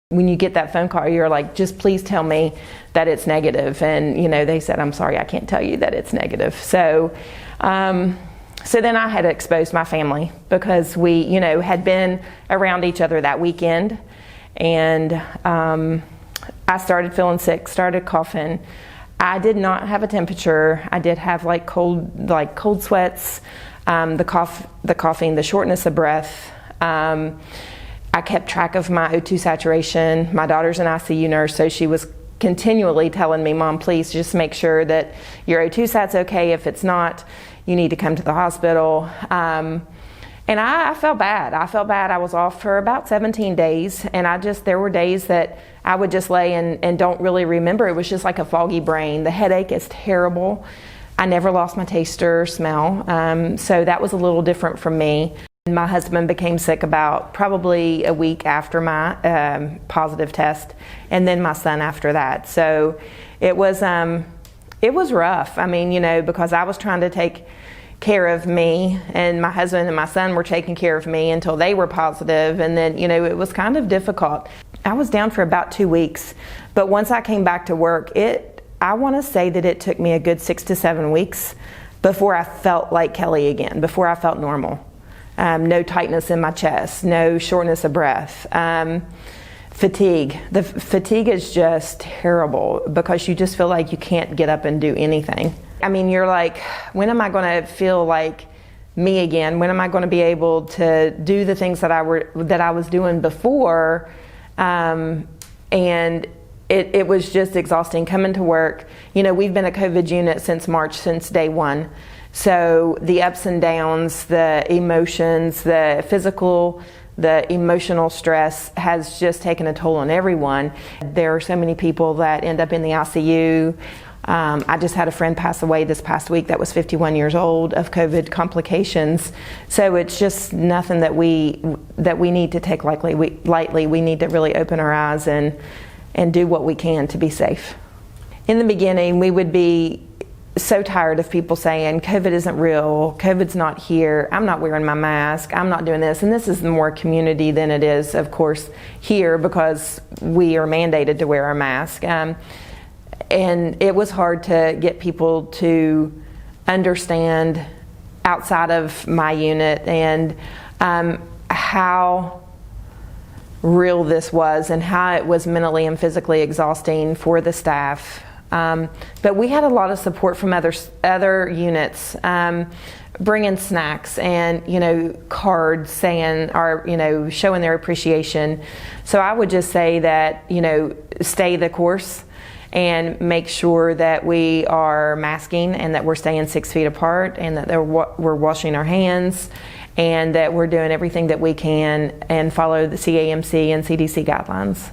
When you get that phone call, you're like, just please tell me that it's negative. And, they said, I'm sorry, I can't tell you that it's negative. So then I had exposed my family because we, had been around each other that weekend. And I started feeling sick, started coughing. I did not have a temperature. I did have cold sweats, the coughing, the shortness of breath. I kept track of my O2 saturation. My daughter's an ICU nurse, so she was continually telling me, Mom, please just make sure that your O2 sat's okay. If it's not, you need to come to the hospital. And I felt bad. I was off for about 17 days, and there were days that I would just lay and don't really remember. It was just like a foggy brain. The headache is terrible. I never lost my taste or smell, so that was a little different from me. My husband became sick about probably a week after my positive test, and then my son after that. So it was rough. I mean, because I was trying to take care of me, and my husband and my son were taking care of me until they were positive, and then it was kind of difficult. I was down for about 2 weeks, but once I came back to work, I want to say that it took me a good 6 to 7 weeks before I felt like Kelly again, before I felt normal. No tightness in my chest, no shortness of breath. Fatigue. The fatigue is just terrible because you just feel like you can't get up and do anything. I mean, you're like, when am I going to feel like me again? When am I going to be able to do the things that I was doing before? And it was just exhausting coming to work. We've been a COVID unit since March, since day one. So the ups and downs, the emotions, the physical, the emotional stress has just taken a toll on everyone. There are so many people that end up in the ICU. I just had a friend pass away this past week that was 51 years old of COVID complications. So it's just nothing that we need to take lightly. We need to really open our eyes and do what we can to be safe. In the beginning, we would be so tired of people saying COVID isn't real, COVID's not here, I'm not wearing my mask, I'm not doing this. And this is more community than it is, of course, here, because we are mandated to wear our mask. And it was hard to get people to understand outside of my unit and how real this was and how it was mentally and physically exhausting for the staff. But we had a lot of support from other units, bringing snacks and cards saying showing their appreciation. So I would just say that stay the course and make sure that we are masking and that we're staying 6 feet apart and that we're washing our hands and that we're doing everything that we can and follow the CAMC and CDC guidelines.